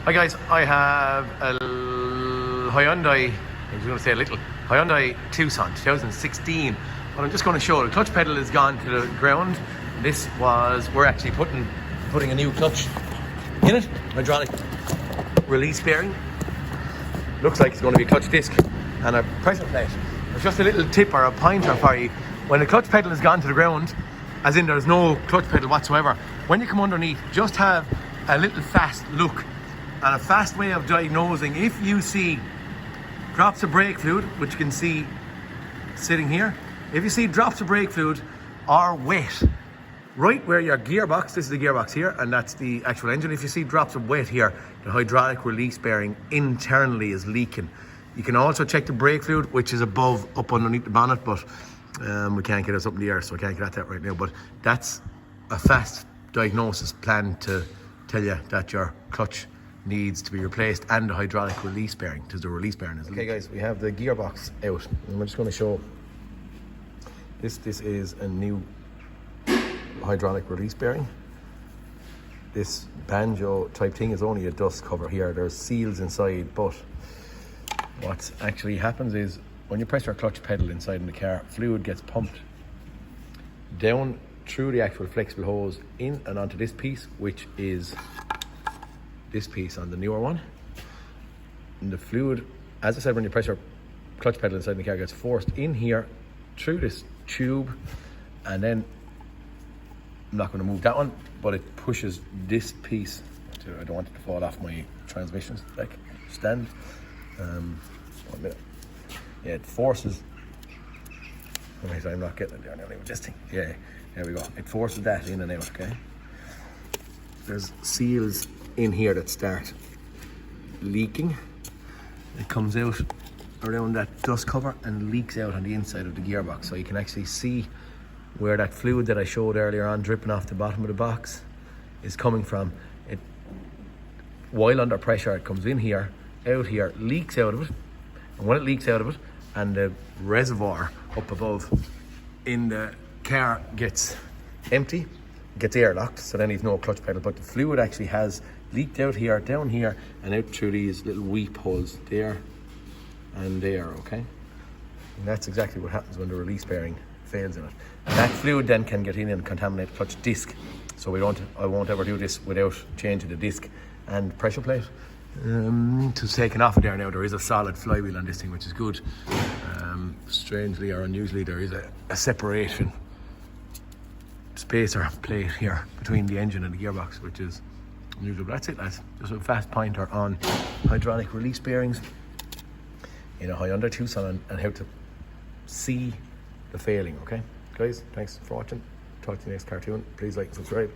Hi guys, I have a Hyundai, I was going to say a little, Hyundai Tucson 2016, but I'm just going to show the clutch pedal has gone to the ground. We're actually putting a new clutch in it, hydraulic release bearing. Looks like it's going to be a clutch disc and a pressure plate. It's just a little tip or a pointer for you. When the clutch pedal has gone to the ground, as in there's no clutch pedal whatsoever, when you come underneath, just have a little fast look. And a fast way of diagnosing, if you see drops of brake fluid, which you can see sitting here, if you see drops of brake fluid or wet, right where your gearbox, this is the gearbox here, and that's the actual engine, if you see drops of wet here, the hydraulic release bearing internally is leaking. You can also check the brake fluid, which is up underneath the bonnet, but we can't get us up in the air, so I can't get at that right now. But that's a fast diagnosis plan to tell you that your clutch needs to be replaced and the hydraulic release bearing, because the release bearing is leaking. Okay guys, we have the gearbox out and we're just going to show this is a new hydraulic release bearing. This banjo type thing is only a dust cover here. There's seals inside, but what actually happens is when you press your clutch pedal inside in the car, fluid gets pumped down through the actual flexible hose in and onto this piece, which is this piece on the newer one. And the fluid, as I said, when you press your clutch pedal inside the car, gets forced in here through this tube, and then I'm not going to move that one, but it pushes this piece. I don't want it to fall off my transmission stand. 1 minute. Yeah, it forces. I'm not getting it there now. This thing. Yeah, there we go. It forces that in and out. Okay. There's seals in here that start leaking. It comes out around that dust cover and leaks out on the inside of the gearbox, so you can actually see where that fluid that I showed earlier on dripping off the bottom of the box is coming from. It, while under pressure, it comes in here, out here, leaks out of it, and when it leaks out of it and the reservoir up above in the car gets empty, gets airlocked, so then he's no clutch pedal, but the fluid actually has leaked out here, down here, and out through these little weep holes there and there, okay? And that's exactly what happens when the release bearing fails in it. And that fluid then can get in and contaminate the clutch disc. So I won't ever do this without changing the disc and pressure plate. To taken off of there now, there is a solid flywheel on this thing, which is good. Strangely or unusually, there is a separation spacer plate here between the engine and the gearbox, which is unusual. But that's it, lads. Just a fast pointer on hydraulic release bearings in a Hyundai Tucson and how to see the failing. Okay guys, thanks for watching. Talk to you next cartoon. Please like and subscribe.